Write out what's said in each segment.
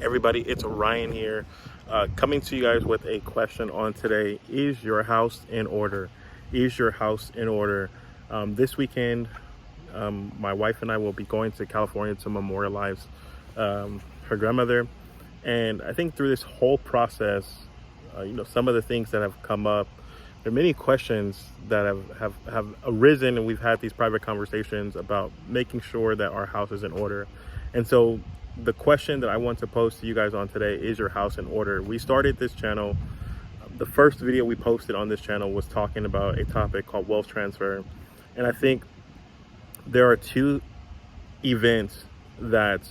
Everybody, it's Ryan here, coming to you guys with a question on today. Is your house in order? Is your house in order? This weekend, my wife and I will be going to California to memorialize her grandmother. And I think through this whole process, some of the things that have come up, there are many questions that have arisen, and we've had these private conversations about making sure that our house is in order. And so the question that I want to pose to you guys on today is your house in order? We started this channel. The first video we posted on this channel was talking about a topic called wealth transfer. And I think there are two events that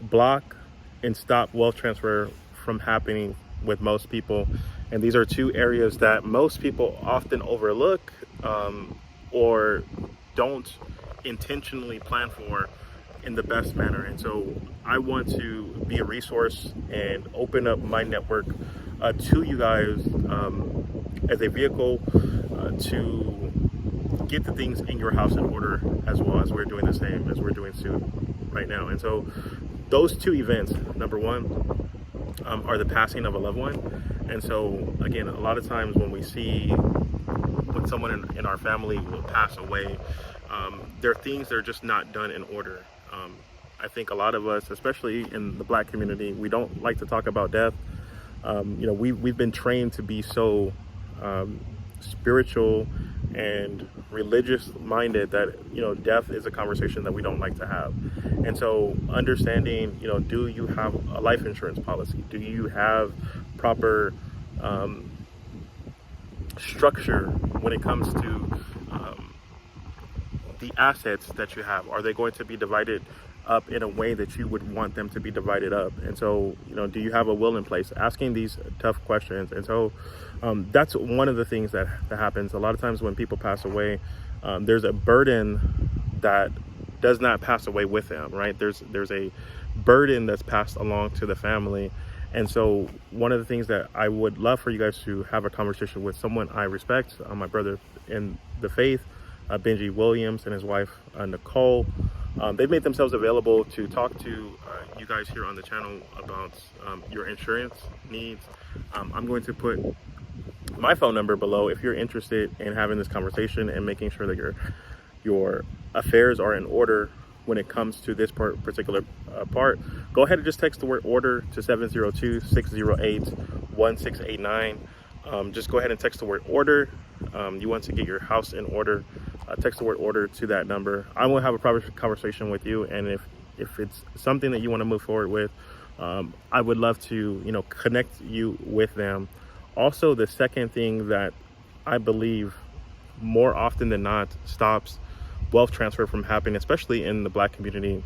block and stop wealth transfer from happening with most people. And these are two areas that most people often overlook or don't intentionally plan for in the best manner. And so I want to be a resource and open up my network to you guys as a vehicle to get the things in your house in order, as well as we're doing the same as we're doing soon right now. And so those two events, number one, are the passing of a loved one. And so again, a lot of times when someone in our family will pass away, there are things that are just not done in order. I think a lot of us, especially in the Black community, we don't like to talk about death. We've been trained to be so spiritual and religious minded that death is a conversation that we don't like to have. And so understanding, do you have a life insurance policy? Do you have proper structure when it comes to the assets that you have? Are they going to be divided up in a way that you would want them to be divided up? And so, do you have a will in place? Asking these tough questions. And so that's one of the things that happens. A lot of times when people pass away, there's a burden that does not pass away with them, right? There's a burden that's passed along to the family. And so one of the things that I would love for you guys to have a conversation with someone I respect, my brother in the faith, Benji Williams, and his wife, Nicole. They've made themselves available to talk to you guys here on the channel about your insurance needs. I'm going to put my phone number below if you're interested in having this conversation and making sure that your affairs are in order when it comes to this particular part. Go ahead and just text the word order to 702-608-1689. Just go ahead and text the word order. You want to get your house in order, text the word order to that number. I will have a private conversation with you, and if it's something that you want to move forward with, I would love to connect you with them. Also, the second thing that I believe more often than not stops wealth transfer from happening, especially in the Black community,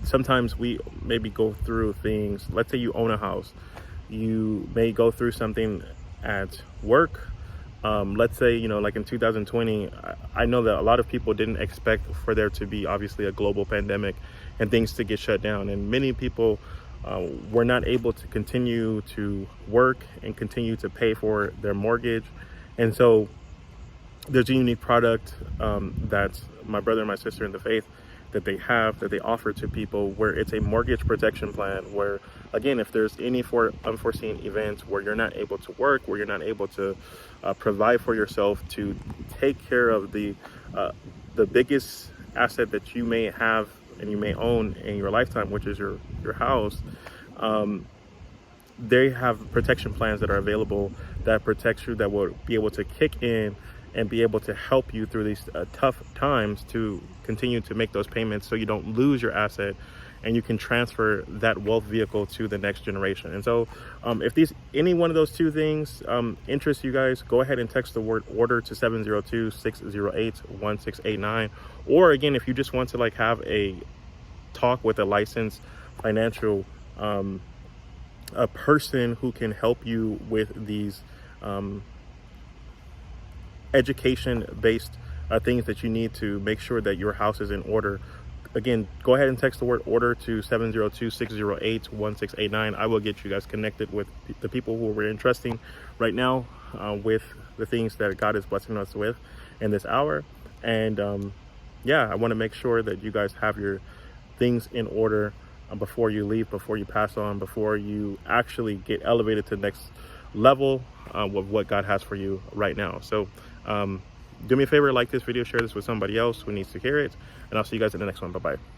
sometimes we maybe go through things. Let's say you own a house, you may go through something at work. Let's say, like in 2020, I know that a lot of people didn't expect for there to be obviously a global pandemic and things to get shut down. And many people were not able to continue to work and continue to pay for their mortgage. And so there's a unique product that my brother and my sister in the faith that they offer to people, where it's a mortgage protection plan, where again, if there's any unforeseen events where you're not able to work, where you're not able to provide for yourself, to take care of the biggest asset that you may have and you may own in your lifetime, which is your house, they have protection plans that are available that protects you, that will be able to kick in and be able to help you through these tough times to continue to make those payments so you don't lose your asset and you can transfer that wealth vehicle to the next generation. And so if any one of those two things interests you guys, go ahead and text the word order to 702-608-1689. Or again, if you just want to have a talk with a licensed financial a person who can help you with these education-based things that you need to make sure that your house is in order, again, go ahead and text the word order to 702-608-1689. I will get you guys connected with the people who we're entrusting right now with the things that God is blessing us with in this hour. And yeah, I want to make sure that you guys have your things in order before you leave, before you pass on, before you actually get elevated to the next level of what God has for you right now. So do me a favor, like this video, share this with somebody else who needs to hear it, and I'll see you guys in the next one. Bye-bye.